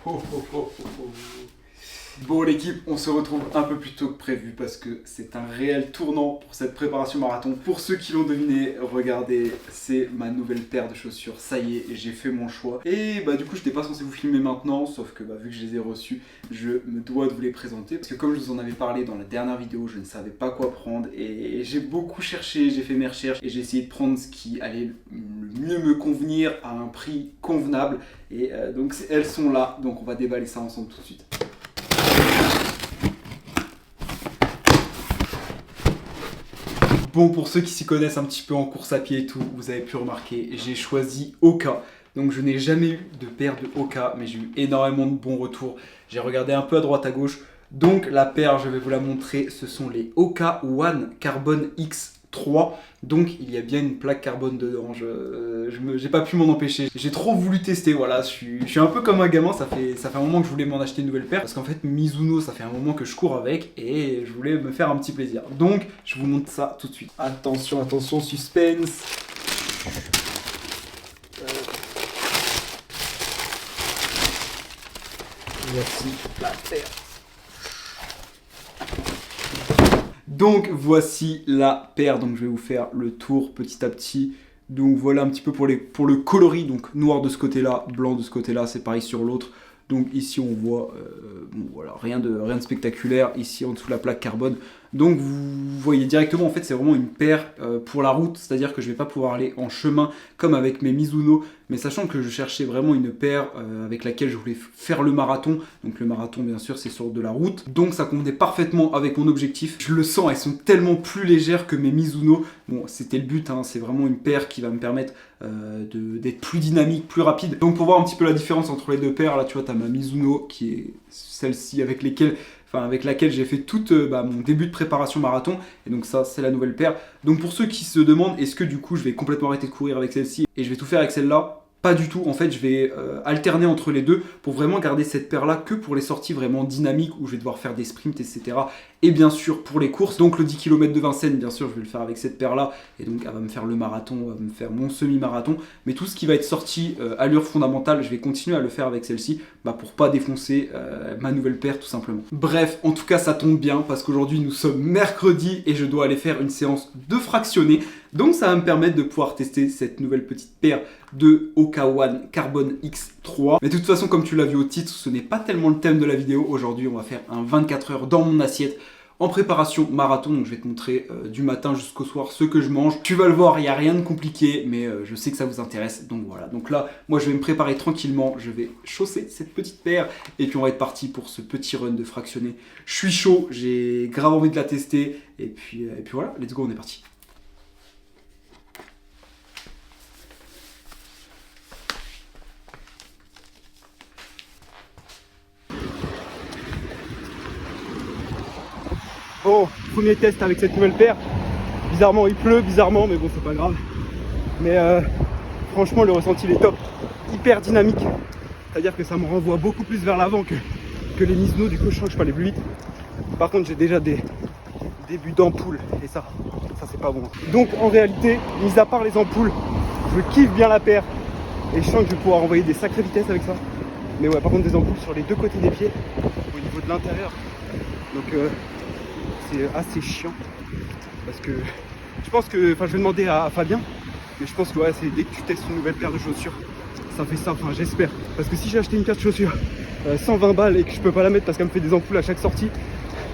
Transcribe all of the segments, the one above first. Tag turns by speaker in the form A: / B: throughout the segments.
A: Oh, oh, oh, oh, oh. Bon l'équipe, on se retrouve un peu plus tôt que prévu parce que c'est un réel tournant pour cette préparation marathon. Pour ceux qui l'ont deviné, regardez, c'est ma nouvelle paire de chaussures. Ça y est, j'ai fait mon choix. Et bah du coup, je n'étais pas censé vous filmer maintenant, sauf que vu que je les ai reçus, je me dois de vous les présenter. Parce que comme je vous en avais parlé dans la dernière vidéo, je ne savais pas quoi prendre. Et j'ai beaucoup cherché, j'ai fait mes recherches et j'ai essayé de prendre ce qui allait le mieux me convenir à un prix convenable. Et donc elles sont là, donc on va déballer ça ensemble tout de suite. Bon, pour ceux qui s'y connaissent un petit peu en course à pied et tout, vous avez pu remarquer, j'ai choisi Hoka. Donc je n'ai jamais eu de paire de Hoka, mais j'ai eu énormément de bons retours. J'ai regardé un peu à droite à gauche. Donc la paire, je vais vous la montrer, ce sont les Hoka One Carbon X3. Donc il y a bien une plaque carbone dedans, j'ai pas pu m'en empêcher. J'ai trop voulu tester, voilà, je suis un peu comme un gamin, ça fait un moment que je voulais m'en acheter une nouvelle paire. Parce qu'en fait Mizuno, ça fait un moment que je cours avec et je voulais me faire un petit plaisir. Donc je vous montre ça tout de suite. Attention, attention, suspense. Voici la paire. Donc voici la paire, donc je vais vous faire le tour petit à petit. Donc voilà un petit peu pour le coloris, donc noir de ce côté-là, blanc de ce côté-là, c'est pareil sur l'autre. Donc ici on voit, bon voilà, rien de spectaculaire, ici en dessous la plaque carbone. Donc vous voyez directement, en fait c'est vraiment une paire pour la route, c'est-à-dire que je ne vais pas pouvoir aller en chemin comme avec mes Mizuno, mais sachant que je cherchais vraiment une paire avec laquelle je voulais faire le marathon. Donc le marathon bien sûr c'est sur de la route, donc ça convenait parfaitement avec mon objectif. Je le sens, elles sont tellement plus légères que mes Mizuno. Bon c'était le but, hein, c'est vraiment une paire qui va me permettre d'être plus dynamique, plus rapide. Donc pour voir un petit peu la différence entre les deux paires, là tu vois, tu as ma Mizuno qui est celle-ci avec laquelle j'ai fait tout mon début de préparation marathon. Et donc ça, c'est la nouvelle paire. Donc pour ceux qui se demandent, est-ce que du coup je vais complètement arrêter de courir avec celle-ci et je vais tout faire avec celle-là? Pas du tout, en fait je vais alterner entre les deux pour vraiment garder cette paire là que pour les sorties vraiment dynamiques où je vais devoir faire des sprints, etc. Et bien sûr pour les courses, donc le 10 km de Vincennes, bien sûr je vais le faire avec cette paire là, et donc elle va me faire le marathon, elle va me faire mon semi-marathon, mais tout ce qui va être sorti allure fondamentale, je vais continuer à le faire avec celle-ci, pour pas défoncer ma nouvelle paire tout simplement. Bref, en tout cas ça tombe bien parce qu'aujourd'hui nous sommes mercredi et je dois aller faire une séance de fractionné. Donc ça va me permettre de pouvoir tester cette nouvelle petite paire de Hoka One Carbon X3. Mais de toute façon, comme tu l'as vu au titre, ce n'est pas tellement le thème de la vidéo. Aujourd'hui, on va faire un 24 heures dans mon assiette en préparation marathon. Donc je vais te montrer du matin jusqu'au soir ce que je mange. Tu vas le voir, il n'y a rien de compliqué, mais je sais que ça vous intéresse. Donc voilà, donc là, moi je vais me préparer tranquillement. Je vais chausser cette petite paire et puis on va être parti pour ce petit run de fractionné. Je suis chaud, j'ai grave envie de la tester. Et puis voilà, let's go, on est parti. Bon, premier test avec cette nouvelle paire. Bizarrement, il pleut, bizarrement, mais bon, c'est pas grave. Mais franchement, le ressenti, il est top. Hyper dynamique. C'est-à-dire que ça me renvoie beaucoup plus vers l'avant que les Mizuno. Du coup, je sens que je peux aller plus vite. Par contre, j'ai déjà des débuts d'ampoules. Et ça c'est pas bon. Donc, en réalité, mis à part les ampoules, je kiffe bien la paire. Et je sens que je vais pouvoir envoyer des sacrées vitesses avec ça. Mais ouais, par contre, des ampoules sur les deux côtés des pieds, au niveau de l'intérieur. Donc, c'est assez chiant parce que je pense que, je vais demander à Fabien, mais je pense que ouais, c'est dès que tu testes une nouvelle paire de chaussures, ça fait ça, j'espère, parce que si j'ai acheté une paire de chaussures 120 balles et que je peux pas la mettre parce qu'elle me fait des ampoules à chaque sortie,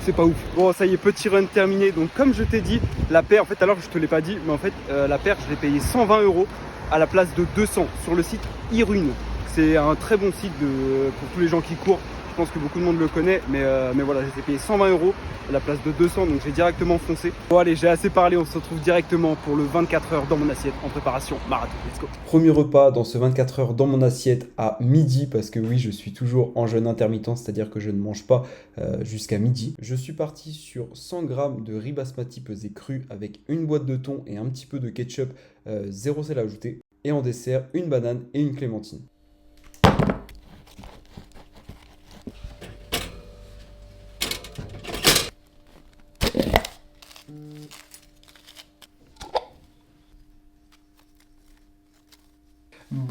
A: c'est pas ouf. Bon, ça y est, petit run terminé. Donc comme je t'ai dit, la paire, en fait alors je te l'ai pas dit, mais en fait la paire je l'ai payée 120 € à la place de 200 sur le site Irune. C'est un très bon site pour tous les gens qui courent. Je pense que beaucoup de monde le connaît, mais voilà, j'ai payé 120 € à la place de 200, donc j'ai directement foncé. Bon allez, j'ai assez parlé, on se retrouve directement pour le 24 heures dans mon assiette en préparation marathon. Let's go. Premier repas dans ce 24 heures dans mon assiette à midi, parce que oui, je suis toujours en jeûne intermittent, c'est-à-dire que je ne mange pas jusqu'à midi. Je suis parti sur 100 g de riz basmati pesé cru avec une boîte de thon et un petit peu de ketchup, 0 sel ajouté. Et en dessert, une banane et une clémentine.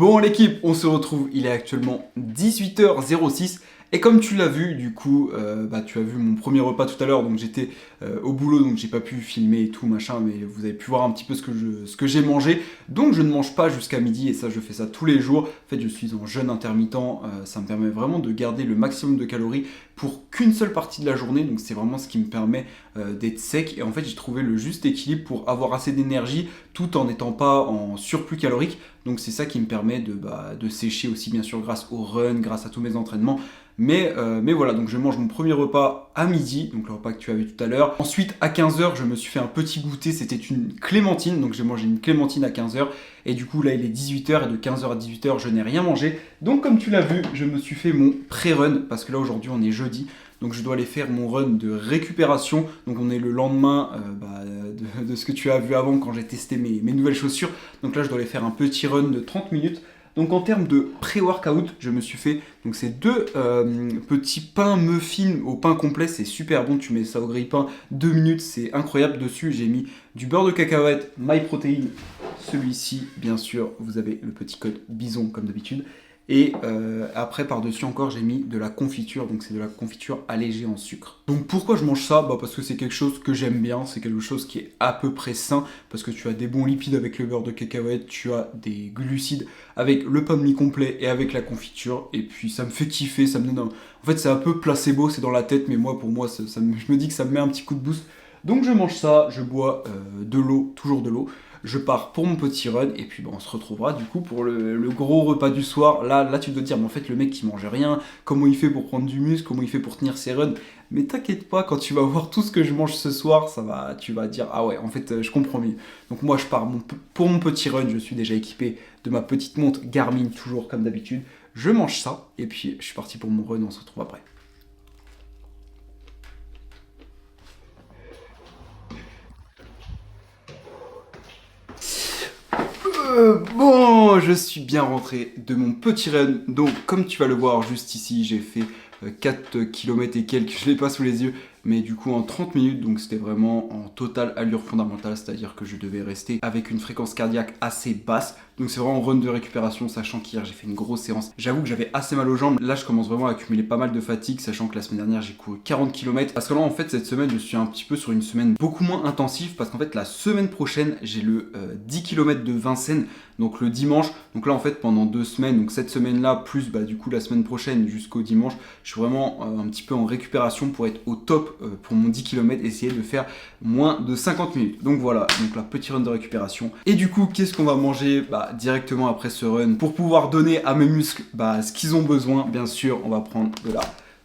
A: Bon l'équipe, on se retrouve, il est actuellement 18h06 et comme tu l'as vu, du coup, tu as vu mon premier repas tout à l'heure, donc j'étais au boulot, donc j'ai pas pu filmer et tout machin, mais vous avez pu voir un petit peu ce que j'ai mangé. Donc je ne mange pas jusqu'à midi et ça je fais ça tous les jours. En fait je suis en jeûne intermittent, ça me permet vraiment de garder le maximum de calories pour qu'une seule partie de la journée, donc c'est vraiment ce qui me permet d'être sec. Et en fait j'ai trouvé le juste équilibre pour avoir assez d'énergie tout en n'étant pas en surplus calorique. Donc c'est ça qui me permet de sécher aussi bien sûr grâce au run, grâce à tous mes entraînements. Mais voilà, donc je mange mon premier repas à midi, donc le repas que tu as vu tout à l'heure. Ensuite, à 15h, je me suis fait un petit goûter, c'était une clémentine, donc j'ai mangé une clémentine à 15h. Et du coup, là, il est 18h et de 15h à 18h, je n'ai rien mangé. Donc, comme tu l'as vu, je me suis fait mon pré-run, parce que là, aujourd'hui, on est jeudi. Donc, je dois aller faire mon run de récupération. Donc, on est le lendemain de ce que tu as vu avant quand j'ai testé mes nouvelles chaussures. Donc là, je dois aller faire un petit run de 30 minutes. Donc en termes de pré-workout, je me suis fait donc ces deux petits pains muffins au pain complet, c'est super bon, tu mets ça au grille-pain, 2 minutes, c'est incroyable. Dessus, j'ai mis du beurre de cacahuète, MyProtein, celui-ci, bien sûr, vous avez le petit code BISON comme d'habitude. Et après, par-dessus encore, j'ai mis de la confiture, donc c'est de la confiture allégée en sucre. Donc pourquoi je mange ça? Parce que c'est quelque chose que j'aime bien, c'est quelque chose qui est à peu près sain, parce que tu as des bons lipides avec le beurre de cacahuète, tu as des glucides avec le pain de mie complet et avec la confiture, et puis ça me fait kiffer, ça me donne un... En fait, c'est un peu placebo, c'est dans la tête, mais moi, pour moi, je me dis que ça me met un petit coup de boost. Donc je mange ça, je bois de l'eau, toujours de l'eau. Je pars pour mon petit run et puis on se retrouvera du coup pour le gros repas du soir. Là tu dois te dire, mais en fait le mec qui mange rien, comment il fait pour prendre du muscle, comment il fait pour tenir ses runs. Mais t'inquiète pas, quand tu vas voir tout ce que je mange ce soir, tu vas dire, ah ouais, en fait je comprends mieux. Donc moi je pars pour mon petit run, je suis déjà équipé de ma petite montre Garmin, toujours comme d'habitude. Je mange ça et puis je suis parti pour mon run, on se retrouve après. Bon, je suis bien rentré de mon petit run. Donc, comme tu vas le voir juste ici, j'ai fait 4 km et quelques, je l'ai pas sous les yeux, mais du coup en 30 minutes, donc c'était vraiment en totale allure fondamentale, c'est-à-dire que je devais rester avec une fréquence cardiaque assez basse. Donc c'est vraiment un run de récupération, sachant qu'hier j'ai fait une grosse séance. J'avoue que j'avais assez mal aux jambes. Là je commence vraiment à accumuler pas mal de fatigue, sachant que la semaine dernière j'ai couru 40 km. Parce que là en fait cette semaine je suis un petit peu sur une semaine beaucoup moins intensive, parce qu'en fait la semaine prochaine j'ai le 10 km de Vincennes, donc le dimanche. Donc là en fait pendant 2 semaines, donc cette semaine là plus du coup la semaine prochaine jusqu'au dimanche, je suis vraiment un petit peu en récupération pour être au top pour mon 10 km, essayer de faire moins de 50 minutes. Donc voilà, donc la petite run de récupération. Et du coup qu'est-ce qu'on va manger directement après ce run pour pouvoir donner à mes muscles ce qu'ils ont besoin. Bien sûr, on va prendre de la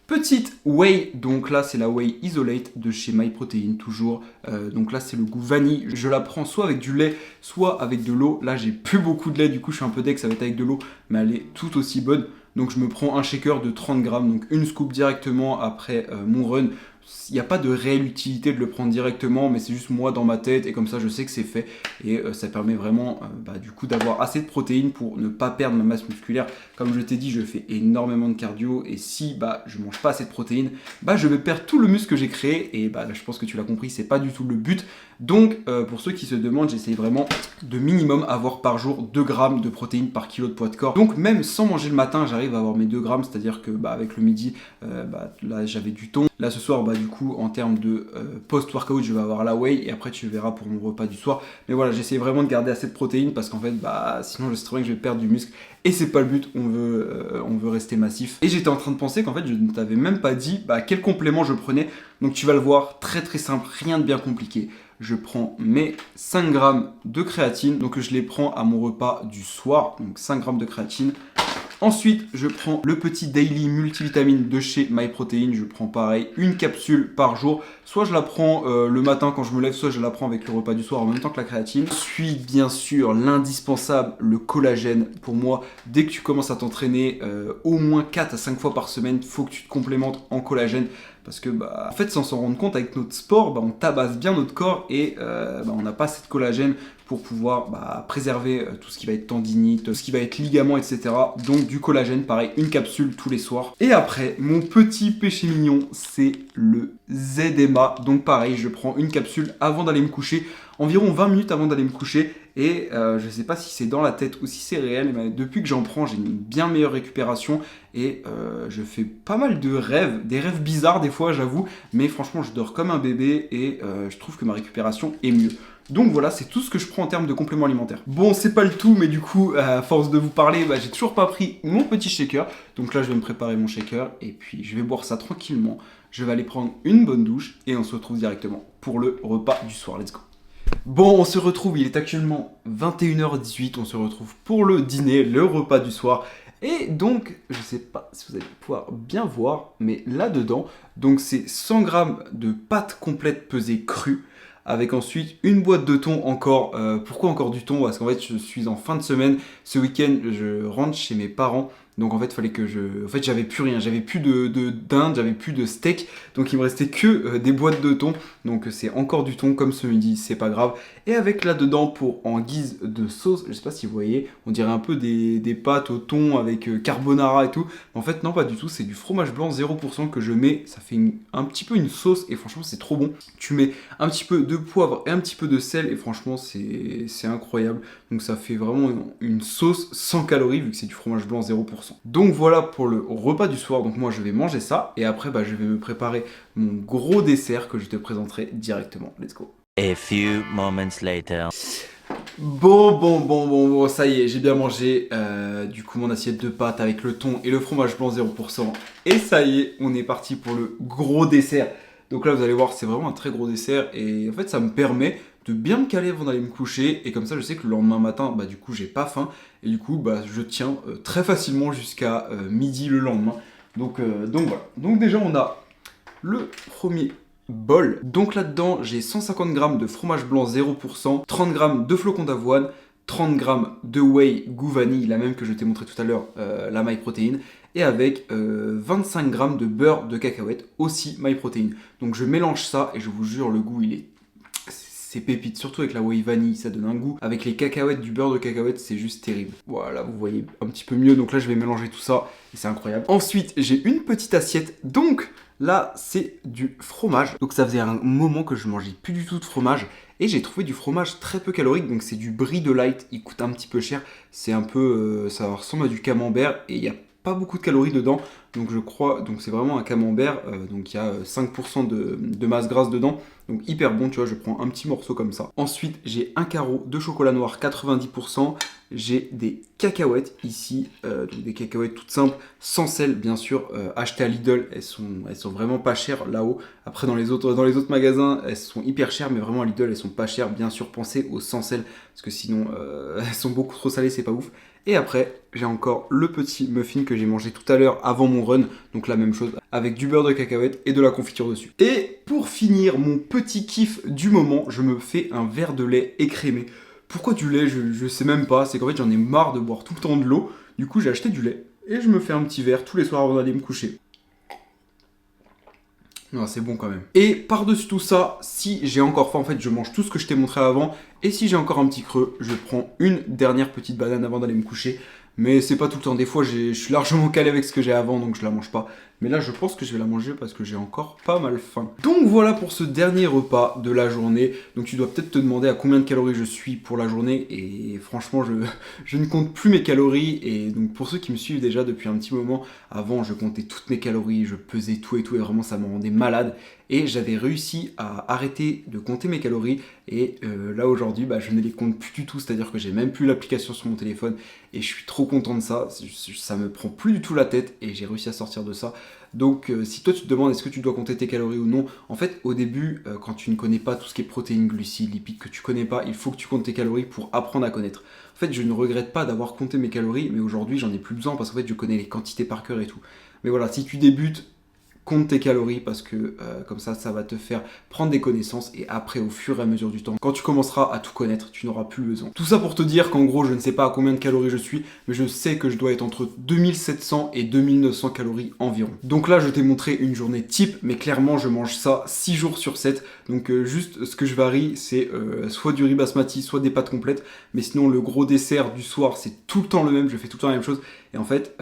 A: petite whey. Donc là, c'est la whey isolate de chez MyProtein, toujours. Donc là, c'est le goût vanille. Je la prends soit avec du lait, soit avec de l'eau. Là, j'ai plus beaucoup de lait, du coup, je suis un peu deg, ça va être avec de l'eau, mais elle est tout aussi bonne. Donc je me prends un shaker de 30 grammes, donc une scoop directement après mon run. Il n'y a pas de réelle utilité de le prendre directement, mais c'est juste moi dans ma tête et comme ça je sais que c'est fait. Et ça permet vraiment du coup d'avoir assez de protéines pour ne pas perdre ma masse musculaire. Comme je t'ai dit, je fais énormément de cardio et si je mange pas assez de protéines, je vais perdre tout le muscle que j'ai créé. Et là, je pense que tu l'as compris, c'est pas du tout le but. Donc pour ceux qui se demandent, j'essaye vraiment de minimum avoir par jour 2 grammes de protéines par kilo de poids de corps. Donc même sans manger le matin, j'arrive à avoir mes 2 grammes, c'est-à-dire que avec le midi, là j'avais du thon. Là ce soir, du coup en termes de post-workout, je vais avoir la whey et après tu verras pour mon repas du soir. Mais voilà, j'essaie vraiment de garder assez de protéines parce qu'en fait, sinon je sais très bien que je vais perdre du muscle. Et c'est pas le but, on veut rester massif. Et j'étais en train de penser qu'en fait, je ne t'avais même pas dit quel complément je prenais. Donc tu vas le voir, très très simple, rien de bien compliqué. Je prends mes 5 grammes de créatine, donc je les prends à mon repas du soir, donc 5 grammes de créatine. Ensuite, je prends le petit Daily Multivitamine de chez MyProtein. Je prends pareil, une capsule par jour. Soit je la prends le matin quand je me lève, soit je la prends avec le repas du soir en même temps que la créatine. Ensuite, bien sûr, l'indispensable, le collagène. Pour moi, dès que tu commences à t'entraîner, au moins 4 à 5 fois par semaine, il faut que tu te complémentes en collagène. Parce que, en fait, sans s'en rendre compte, avec notre sport, on tabasse bien notre corps et on n'a pas assez de collagène pour pouvoir préserver tout ce qui va être tendinite, tout ce qui va être ligament, etc. Donc du collagène, pareil, une capsule tous les soirs. Et après, mon petit péché mignon, c'est le ZMA. Donc pareil, je prends une capsule avant d'aller me coucher, environ 20 minutes avant d'aller me coucher. et je sais pas si c'est dans la tête ou si c'est réel, mais depuis que j'en prends, j'ai une bien meilleure récupération et je fais pas mal de rêves, des rêves bizarres des fois, j'avoue, mais franchement, je dors comme un bébé et je trouve que ma récupération est mieux. Donc voilà, c'est tout ce que je prends en termes de compléments alimentaires. Bon, c'est pas le tout, mais du coup, à force de vous parler, j'ai toujours pas pris mon petit shaker. Donc là, je vais me préparer mon shaker et puis je vais boire ça tranquillement. Je vais aller prendre une bonne douche et on se retrouve directement pour le repas du soir. Let's go. Bon, on se retrouve, il est actuellement 21h18, on se retrouve pour le dîner, le repas du soir. Et donc, je sais pas si vous allez pouvoir bien voir, mais là-dedans, donc c'est 100 grammes de pâte complète pesée crue, avec ensuite une boîte de thon encore. Pourquoi encore du thon? Parce qu'en fait, je suis en fin de semaine. Ce week-end, je rentre chez mes parents. Donc en fait, il fallait que je... En fait, j'avais plus rien. J'avais plus de dinde, j'avais plus de steak. Donc il me restait que des boîtes de thon. Donc c'est encore du thon comme ce midi, c'est pas grave. Et avec là-dedans, pour en guise de sauce, je sais pas si vous voyez, on dirait un peu des pâtes au thon avec carbonara et tout. Mais en fait, non, pas du tout. C'est du fromage blanc 0% que je mets. Ça fait un petit peu une sauce et franchement, c'est trop bon. Tu mets un petit peu de poivre et un petit peu de sel et franchement, c'est incroyable. Donc ça fait vraiment une sauce sans calories vu que c'est du fromage blanc 0%. Donc voilà pour le repas du soir. Donc moi, je vais manger ça et après, je vais me préparer mon gros dessert que je te présenterai directement. Let's go.
B: A few moments later.
A: Bon, ça y est, j'ai bien mangé du coup mon assiette de pâtes avec le thon et le fromage blanc 0%. Et ça y est, on est parti pour le gros dessert. Donc là, vous allez voir, c'est vraiment un très gros dessert et en fait, ça me permet de bien me caler avant d'aller me coucher et comme ça, je sais que le lendemain matin, du coup, j'ai pas faim et du coup, je tiens très facilement jusqu'à midi le lendemain. Donc voilà. Donc déjà, on a le premier bol. Donc là-dedans, j'ai 150 g de fromage blanc 0%, 30 g de flocons d'avoine, 30 g de whey goût vanille, la même que je t'ai montré tout à l'heure, la MyProtein, et avec 25 g de beurre de cacahuète, aussi MyProtein. Donc je mélange ça et je vous jure, le goût, c'est pépite, surtout avec la whey vanille, ça donne un goût. Avec les cacahuètes, du beurre de cacahuète, c'est juste terrible. Voilà, vous voyez un petit peu mieux, donc là je vais mélanger tout ça, et c'est incroyable. Ensuite, j'ai une petite assiette, donc là c'est du fromage. Donc ça faisait un moment que je mangeais plus du tout de fromage, et j'ai trouvé du fromage très peu calorique, donc c'est du brie de light, il coûte un petit peu cher, c'est un peu, ça ressemble à du camembert, et il y a pas beaucoup de calories dedans, donc je crois, donc c'est vraiment un camembert, donc il y a 5% de masse grasse dedans, donc hyper bon, tu vois, je prends un petit morceau comme ça. Ensuite, j'ai un carreau de chocolat noir 90%, j'ai des cacahuètes ici, donc des cacahuètes toutes simples, sans sel bien sûr, achetées à Lidl, elles sont vraiment pas chères là-haut. Après dans les autres magasins, elles sont hyper chères, mais vraiment à Lidl, elles sont pas chères, bien sûr, pensez au sans sel, parce que sinon elles sont beaucoup trop salées, c'est pas ouf. Et après, j'ai encore le petit muffin que j'ai mangé tout à l'heure avant mon run, donc la même chose, avec du beurre de cacahuète et de la confiture dessus. Et pour finir, mon petit kiff du moment, je me fais un verre de lait écrémé. Pourquoi du lait? Je sais même pas, c'est qu'en fait j'en ai marre de boire tout le temps de l'eau, du coup j'ai acheté du lait, et je me fais un petit verre tous les soirs avant d'aller me coucher. Non, c'est bon quand même. Et par-dessus tout ça, si j'ai encore faim, en fait, je mange tout ce que je t'ai montré avant. Et si j'ai encore un petit creux, je prends une dernière petite banane avant d'aller me coucher. Mais c'est pas tout le temps. Des fois, je suis largement calé avec ce que j'ai avant, donc je la mange pas. Mais là, je pense que je vais la manger parce que j'ai encore pas mal faim. Donc voilà pour ce dernier repas de la journée. Donc tu dois peut-être te demander à combien de calories je suis pour la journée. Et franchement, je ne compte plus mes calories. Et donc pour ceux qui me suivent déjà depuis un petit moment, avant, je comptais toutes mes calories, je pesais tout et tout. Et vraiment, ça me rendait malade. Et j'avais réussi à arrêter de compter mes calories. Et là, aujourd'hui, je ne les compte plus du tout. C'est-à-dire que j'ai même plus l'application sur mon téléphone. Et je suis trop content de ça. Ça me prend plus du tout la tête. Et j'ai réussi à sortir de ça. Donc si toi tu te demandes est-ce que tu dois compter tes calories ou non, en fait au début quand tu ne connais pas tout ce qui est protéines, glucides, lipides, que tu connais pas, il faut que tu comptes tes calories pour apprendre à connaître. En fait je ne regrette pas d'avoir compté mes calories, mais aujourd'hui j'en ai plus besoin parce qu'en fait je connais les quantités par cœur et tout. Mais voilà, si tu débutes, compte tes calories parce que comme ça va te faire prendre des connaissances et après au fur et à mesure du temps, quand tu commenceras à tout connaître, tu n'auras plus besoin. Tout ça pour te dire qu'en gros je ne sais pas à combien de calories je suis, mais je sais que je dois être entre 2700 et 2900 calories environ. Donc là je t'ai montré une journée type, mais clairement je mange ça 6 jours sur 7, donc juste ce que je varie c'est soit du riz basmati, soit des pâtes complètes, mais sinon le gros dessert du soir c'est tout le temps le même, je fais tout le temps la même chose, et en fait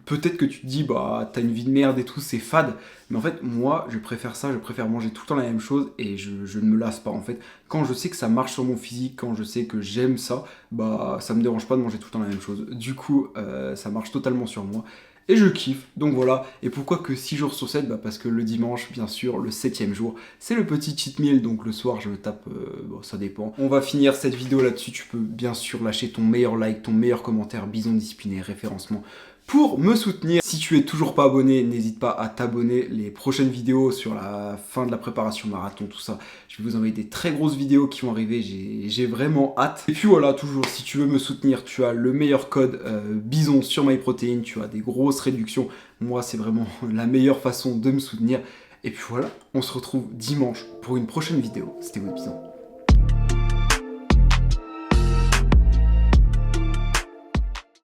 A: peut-être que tu te dis, bah, t'as une vie de merde et tout, c'est fade. Mais en fait, moi, je préfère ça, je préfère manger tout le temps la même chose et je ne me lasse pas. En fait, quand je sais que ça marche sur mon physique, quand je sais que j'aime ça, bah, ça me dérange pas de manger tout le temps la même chose. Du coup, ça marche totalement sur moi. Et je kiffe, donc voilà. Et pourquoi que 6 jours sur 7? Bah parce que le dimanche, bien sûr, le 7e jour, c'est le petit cheat meal, donc le soir je tape, bon ça dépend. On va finir cette vidéo là-dessus, tu peux bien sûr lâcher ton meilleur like, ton meilleur commentaire, bison discipliné, référencement, pour me soutenir. Si tu es toujours pas abonné, n'hésite pas à t'abonner. Les prochaines vidéos sur la fin de la préparation marathon, tout ça, je vais vous envoyer des très grosses vidéos qui vont arriver, j'ai vraiment hâte. Et puis voilà, toujours, si tu veux me soutenir, tu as le meilleur code Bison sur MyProtein, tu as des grosses réductions. Moi, c'est vraiment la meilleure façon de me soutenir. Et puis voilà, on se retrouve dimanche pour une prochaine vidéo. C'était votre Bison.